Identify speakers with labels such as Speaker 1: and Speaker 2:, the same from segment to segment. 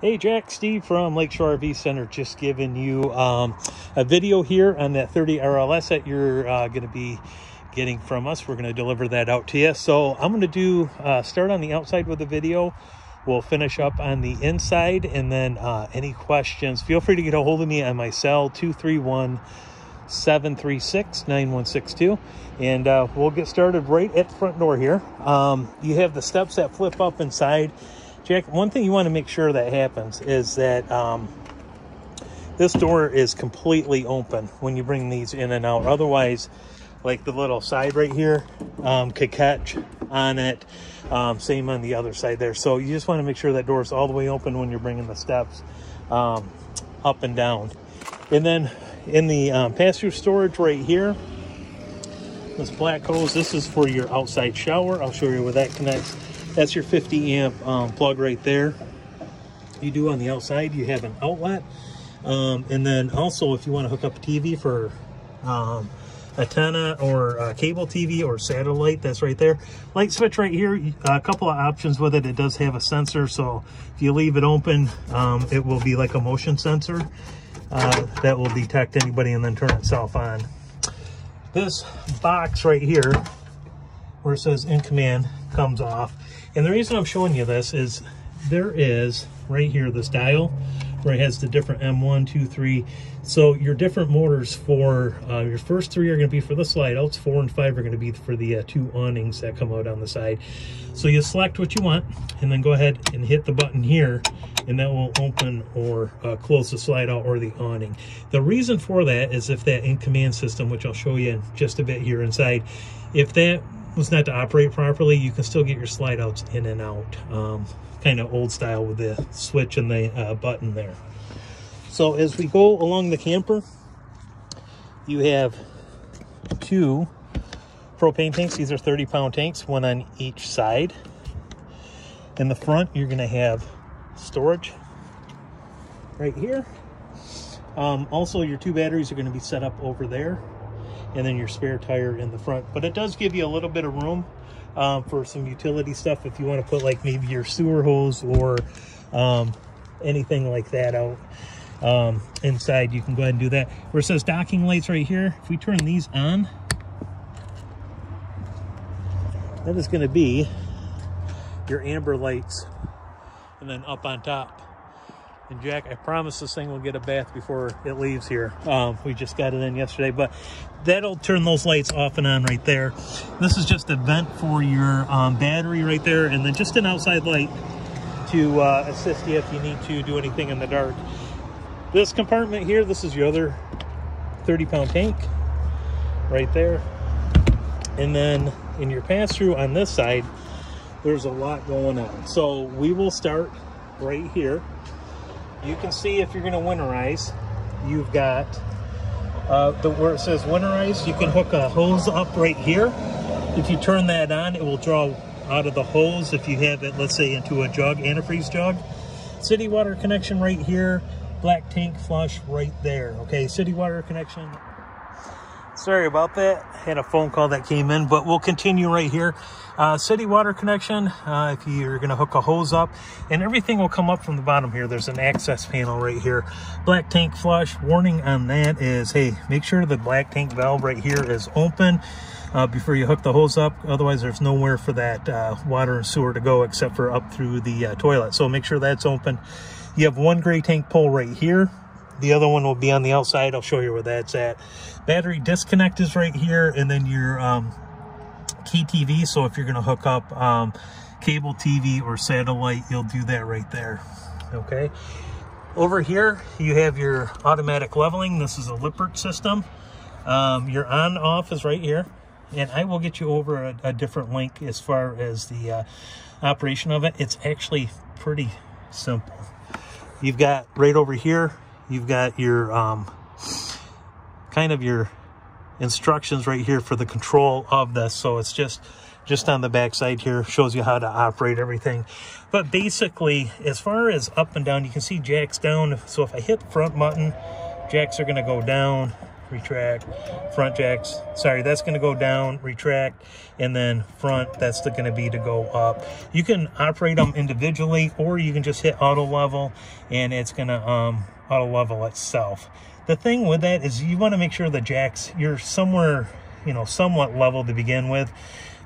Speaker 1: Hey Jack, Steve from Lakeshore RV Center, just giving you a video here on that 30 RLS that you're going to be getting from us. We're going to deliver that out to you. So I'm going to start on the outside with the video. We'll finish up on the inside, and then any questions, feel free to get a hold of me on my cell, 231-736-9162, and we'll get started right at the front door here. You have the steps that flip up inside. Jack, one thing you want to make sure that happens is that this door is completely open when you bring these in and out. Otherwise, like the little side right here could catch on it. Same on the other side there. So you just want to make sure that door is all the way open when you're bringing the steps up and down. And then in the pass-through storage right here, this black hose, this is for your outside shower. I'll show you where that connects. That's your 50 amp plug right there. You do on the outside, you have an outlet. And then also if you want to hook up a TV for antenna or cable TV or satellite, that's right there. Light switch right here, a couple of options with it. It does have a sensor, so if you leave it open, it will be like a motion sensor that will detect anybody and then turn itself on. This box right here, where it says in command, comes off. And the reason I'm showing you this is there is right here this dial where it has the different M1, 2, 3. So your different motors for your first 3 are going to be for the slide outs, 4 and 5 are going to be for the 2 awnings that come out on the side. So you select what you want and then go ahead and hit the button here, and that will open or close the slide out or the awning. The reason for that is if that in command system, which I'll show you in just a bit here inside, if that was not to operate properly, you can still get your slide outs in and out, kind of old style with the switch and the button there. So as we go along the camper, you have 2 propane tanks. These are 30-pound tanks, one on each side. In the front, you're going to have storage right here. Also, your 2 batteries are going to be set up over there, and then your spare tire in the front. But it does give you a little bit of room for some utility stuff if you want to put like maybe your sewer hose or anything like that out inside. You can go ahead and do that. Where it says docking lights right here, if we turn these on, that is going to be your amber lights, and then up on top. And Jack, I promise this thing will get a bath before it leaves here. We just got it in yesterday, but that'll turn those lights off and on right there. This is just a vent for your battery right there, and then just an outside light to assist you if you need to do anything in the dark. This compartment here, this is your other 30-pound tank right there. And then in your pass-through on this side, there's a lot going on. So we will start right here. You can see if you're going to winterize, you've got where it says winterize, you can hook a hose up right here. If you turn that on, it will draw out of the hose if you have it, let's say, into a jug, antifreeze jug. City water connection right here, black tank flush right there. Okay, city water connection. Sorry about that. Had a phone call that came in, but we'll continue right here. City water connection, if you're going to hook a hose up, and everything will come up from the bottom here. There's an access panel right here. Black tank flush. Warning on that is, hey, make sure the black tank valve right here is open before you hook the hose up. Otherwise, there's nowhere for that water and sewer to go except for up through the toilet. So make sure that's open. You have 1 gray tank pole right here. The other one will be on the outside. I'll show you where that's at. Battery disconnect is right here, and then your key TV. So if you're going to hook up cable TV or satellite, you'll do that right there. Okay. Over here, you have your automatic leveling. This is a Lippert system. Your on-off is right here, and I will get you over a different link as far as the operation of it. It's actually pretty simple. You've got right over here, you've got your kind of your instructions right here for the control of this. So it's just on the back side here, shows you how to operate everything. But basically, as far as up and down, you can see jacks down. So if I hit the front button, jacks are going to go down. retract, front jacks. Sorry, that's going to go down, retract, and then front, that's going to be to go up. You can operate them individually, or you can just hit auto level, and it's going to auto level itself. The thing with that is you want to make sure the jacks, you're somewhere, you know, somewhat level to begin with,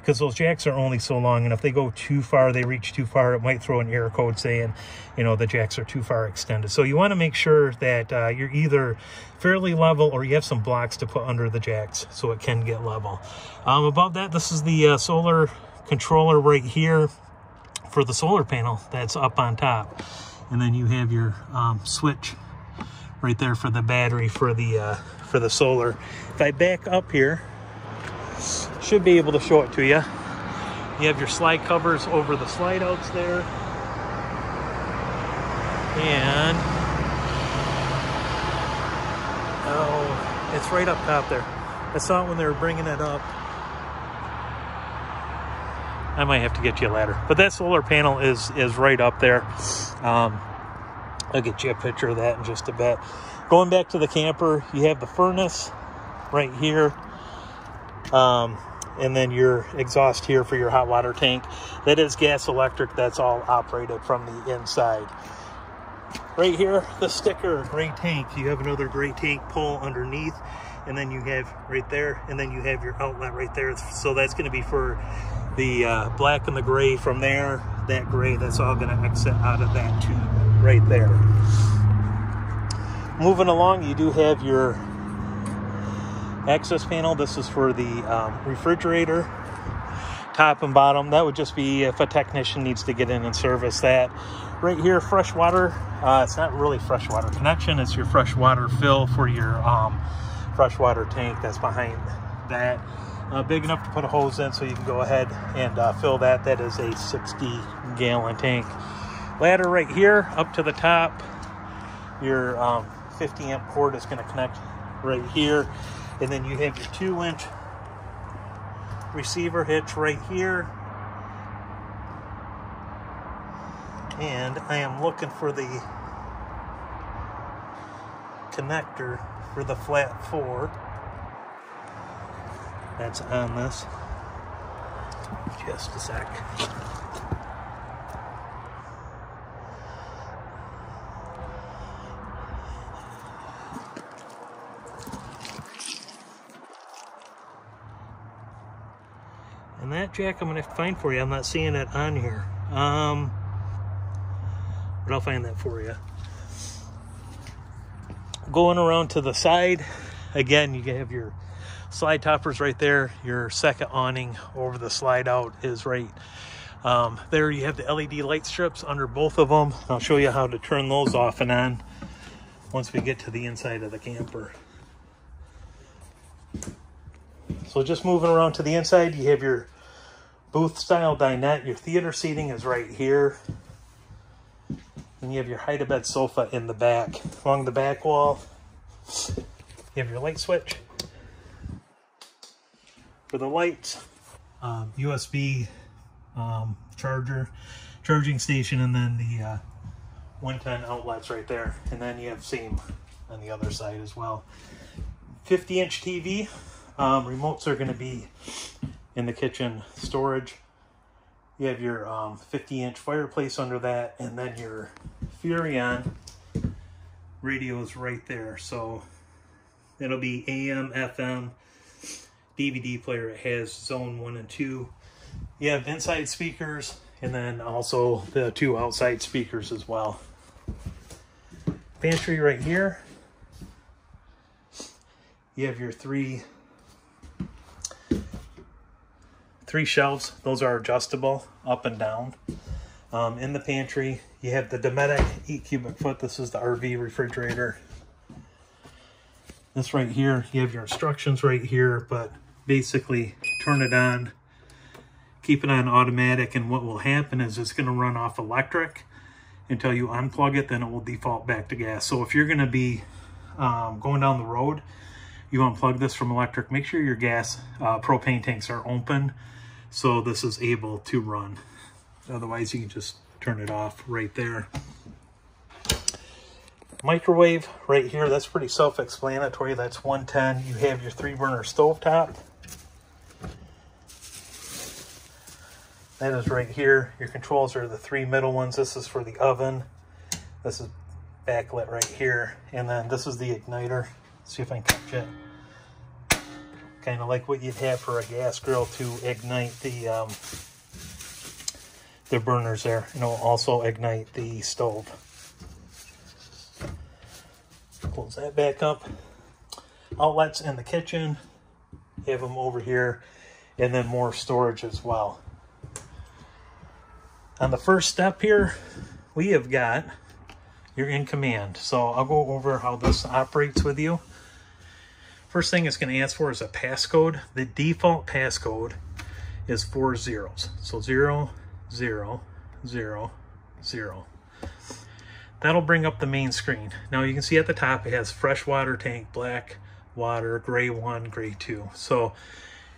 Speaker 1: because those jacks are only so long, and if they go too far, they reach too far, it might throw an error code saying, you know, the jacks are too far extended. So you want to make sure that you're either fairly level or you have some blocks to put under the jacks so it can get level. Above that, this is the solar controller right here for the solar panel that's up on top. And then you have your switch right there for the battery for the solar. If I back up here, should be able to show it to you. You have your slide covers over the slide outs there. And oh, it's right up top there. I saw it when they were bringing it up. I might have to get you a ladder, but that solar panel is right up there. I'll get you a picture of that in just a bit. Going back to the camper, you have the furnace right here. And then your exhaust here for your hot water tank. That is gas electric. That's all operated from the inside. Right here, the sticker, gray tank. You have another gray tank pull underneath, and then you have right there, and then you have your outlet right there. So that's going to be for the black and the gray from there. That gray, that's all going to exit out of that tube right there. Moving along, you do have your access panel. This is for the refrigerator, top and bottom. That would just be if a technician needs to get in and service that. Right here, fresh water. It's not really fresh water connection. It's your fresh water fill for your fresh water tank that's behind that. Big enough to put a hose in, so you can go ahead and fill that. That is a 60-gallon tank. Ladder right here up to the top. Your 50 amp cord is going to connect right here. And then you have your 2-inch receiver hitch right here. And I am looking for the connector for the flat 4. That's on this. Just a sec. And that jack I'm going to find for you. I'm not seeing it on here. But I'll find that for you. Going around to the side, again, you have your slide toppers right there. Your second awning over the slide out is right there. You have the LED light strips under both of them. I'll show you how to turn those off and on once we get to the inside of the camper. So just moving around to the inside, you have your booth style dinette. Your theater seating is right here. And you have your hide-a-bed sofa in the back. Along the back wall, you have your light switch for the lights, USB charging station, and then the 110 outlets right there. And then you have same on the other side as well. 50-inch TV. Remotes are going to be in the kitchen storage. You have your 50-inch fireplace under that, and then your Furrion radios right there. So it'll be AM, FM, DVD player. It has zone 1 and 2. You have inside speakers, and then also the 2 outside speakers as well. Pantry right here. You have your three shelves. Those are adjustable up and down. In the pantry, you have the Dometic 8 cubic foot. This is the RV refrigerator. This right here, you have your instructions right here, but basically turn it on, keep it on automatic, and what will happen is it's going to run off electric until you unplug it, then it will default back to gas. So if you're going to be going down the road, you unplug this from electric, make sure your gas propane tanks are open so this is able to run. Otherwise, you can just turn it off right there. Microwave right here, that's pretty self-explanatory. That's 110. You have your 3-burner stovetop. That is right here. Your controls are the 3 middle ones. This is for the oven. This is backlit right here. And then this is the igniter. See if I can catch it. Kind of like what you'd have for a gas grill to ignite the burners there. And it will also ignite the stove. Close that back up. Outlets in the kitchen. Have them over here. And then more storage as well. On the first step here, we have got your in command. So I'll go over how this operates with you. First thing it's going to ask for is a passcode. The default passcode is 4 zeros. So 0, 0, 0, 0. That'll bring up the main screen. Now you can see at the top it has fresh water tank, black water, gray 1, gray 2. So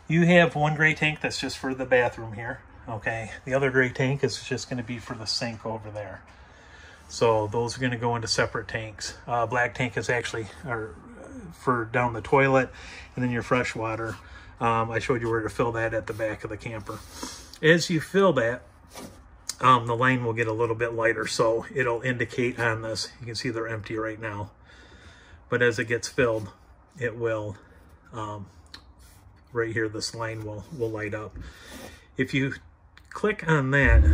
Speaker 1: you have one gray tank that's just for the bathroom here. Okay, the other gray tank is just going to be for the sink over there. So those are going to go into separate tanks. Black tank is actually for down the toilet, and then your fresh water. I showed you where to fill that at the back of the camper. As you fill that, the line will get a little bit lighter, so it'll indicate on this. You can see they're empty right now. But as it gets filled, it will, right here, this line will light up. If you click on that,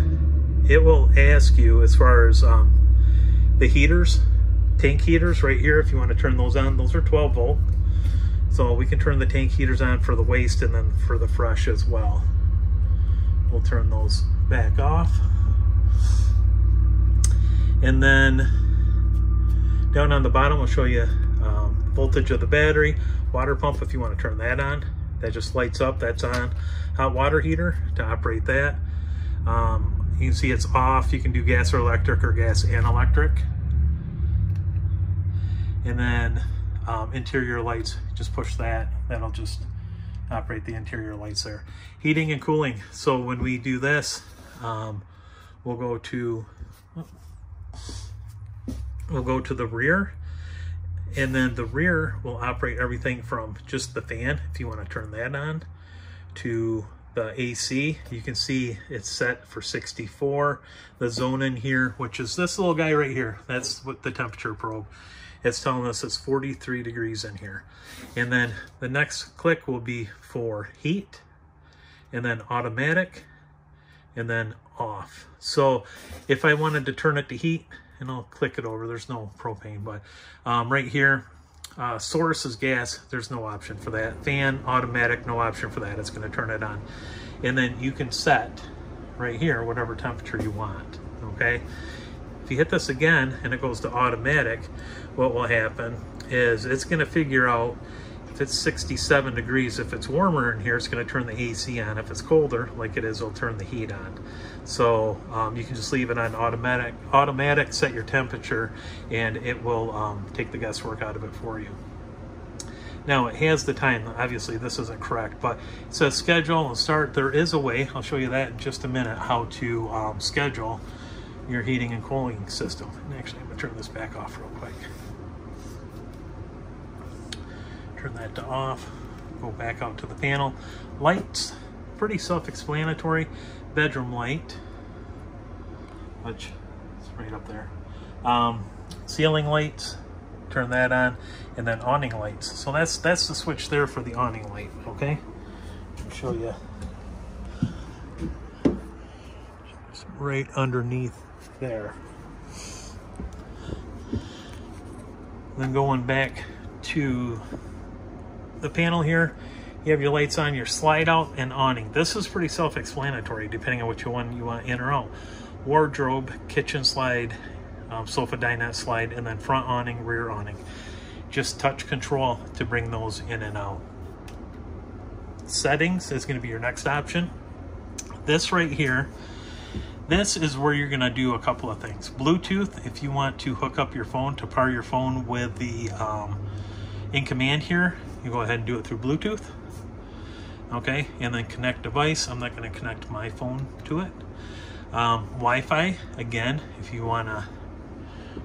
Speaker 1: it will ask you as far as the heaters, tank heaters right here, if you want to turn those on. Those are 12 volt. So we can turn the tank heaters on for the waste and then for the fresh as well. We'll turn those back off. And then down on the bottom, we'll show you voltage of the battery. Water pump, if you want to turn that on. That just lights up, that's on. Hot water heater to operate that. You can see it's off. You can do gas or electric or gas and electric. And then interior lights, just push that. That'll just operate the interior lights there. Heating and cooling. So when we do this, we'll go to the rear. And then the rear will operate everything from just the fan, if you want to turn that on, to the AC. You can see it's set for 64. The zone in here, which is this little guy right here, that's what the temperature probe. It's telling us it's 43 degrees in here. And then the next click will be for heat, and then automatic, and then off. So if I wanted to turn it to heat, and I'll click it over, there's no propane, but right here, source is gas, there's no option for that. Fan, automatic, no option for that, it's going to turn it on. And then you can set right here whatever temperature you want, okay? If you hit this again and it goes to automatic, what will happen is it's going to figure out if it's 67 degrees, if it's warmer in here, it's going to turn the AC on. If it's colder, like it is, it'll turn the heat on. So you can just leave it on automatic, set your temperature, and it will take the guesswork out of it for you. Now it has the time. Obviously this isn't correct, but it says schedule and start. There is a way, I'll show you that in just a minute, how to schedule your heating and cooling system. And actually I'm going to turn this back off real quick. Turn that to off, go back out to the panel. Lights, pretty self-explanatory. Bedroom light, which is right up there. Ceiling lights, turn that on, and then awning lights. So that's the switch there for the awning light, okay? I'll show you. It's right underneath there. Then going back to the panel here, you have your lights on, your slide out and awning. This is pretty self-explanatory depending on what you want in or out. Wardrobe, kitchen slide, sofa dinette slide, and then front awning, rear awning. Just touch control to bring those in and out. Settings is going to be your next option. This right here, this is where you're going to do a couple of things. Bluetooth, if you want to hook up your phone to power your phone with the in command here, you go ahead and do it through Bluetooth. Okay, and then connect device. I'm not going to connect my phone to it. Wi-Fi, again, if you want to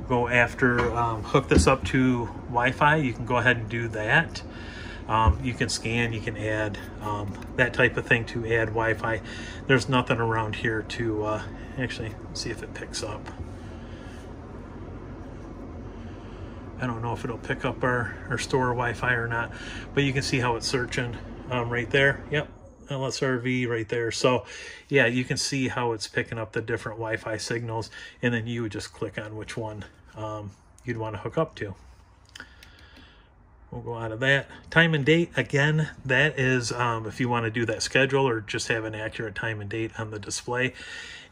Speaker 1: go after, hook this up to Wi-Fi, you can go ahead and do that. You can scan, you can add that type of thing to add Wi-Fi. There's nothing around here to actually see if it picks up. I don't know if it'll pick up our store Wi-Fi or not, but you can see how it's searching right there. Yep, LSRV right there. So yeah, you can see how it's picking up the different Wi-Fi signals, and then you would just click on which one you'd want to hook up to. We'll go out of that. Time and date, again, that is if you want to do that schedule or just have an accurate time and date on the display.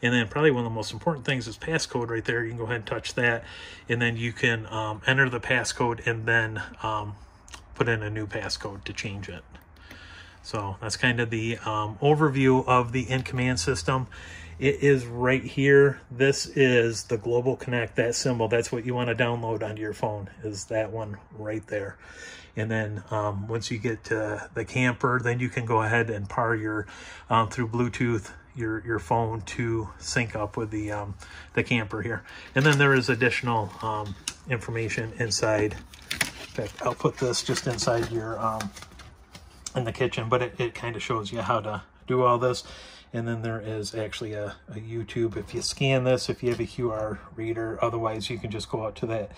Speaker 1: And then probably one of the most important things is passcode right there. You can go ahead and touch that, and then you can enter the passcode and then put in a new passcode to change it. So that's kind of the overview of the in-command system. It is right here. This is the Global Connect, that symbol. That's what you want to download onto your phone, is that one right there. And then once you get to the camper, then you can go ahead and pair your, through Bluetooth, your phone to sync up with the camper here. And then there is additional information inside. In fact, I'll put this just inside your, in the kitchen, but it kind of shows you how to do all this. And then there is actually a YouTube. If you scan this, if you have a QR reader, otherwise you can just go out to that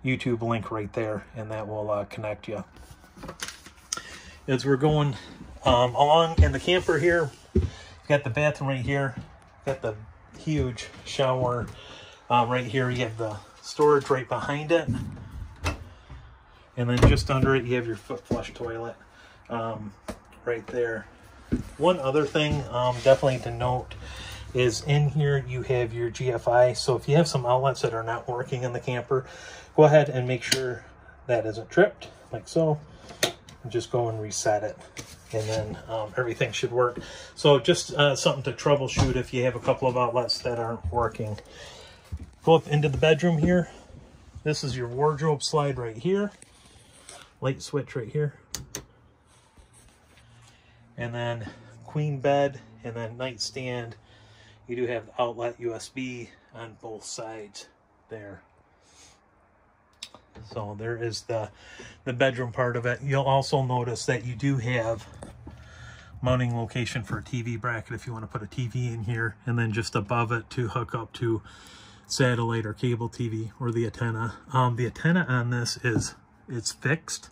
Speaker 1: YouTube link right there, and that will connect you. As we're going along in the camper here, you've got the bathroom right here, got the huge shower right here. You have the storage right behind it, and then just under it you have your foot flush toilet right there. One other thing definitely to note is in here you have your GFI. So if you have some outlets that are not working in the camper, go ahead and make sure that isn't tripped, like so. And just go and reset it, and then everything should work. So just something to troubleshoot if you have a couple of outlets that aren't working. Go up into the bedroom here. This is your wardrobe slide right here. Light switch right here. And then queen bed, and then nightstand. You do have the outlet USB on both sides there. So there is the bedroom part of it. You'll also notice that you do have mounting location for a TV bracket if you want to put a TV in here, and then just above it to hook up to satellite or cable TV or the antenna. The antenna on this it's fixed.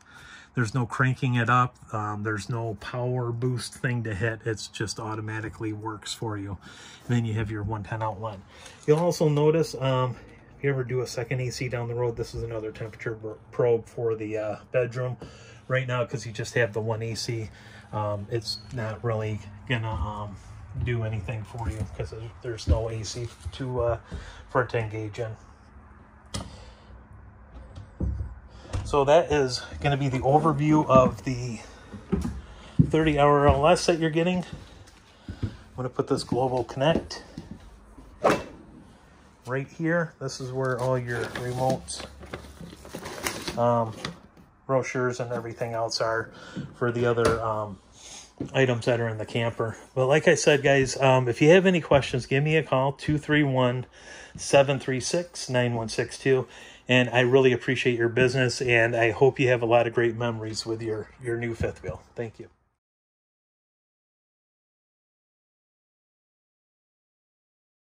Speaker 1: There's no cranking it up. There's no power boost thing to hit. It's just automatically works for you. And then you have your 110 outlet. You'll also notice if you ever do a second AC down the road, this is another temperature probe for the bedroom. Right now, because you just have the one AC, it's not really gonna do anything for you because there's no AC for it to engage in. So that is going to be the overview of the 30-hour LS that you're getting. I'm going to put this Global Connect right here. This is where all your remotes, brochures, and everything else are for the other items that are in the camper. But like I said, guys, if you have any questions, give me a call, 231-736-9162. And I really appreciate your business, and I hope you have a lot of great memories with your new fifth wheel. Thank you.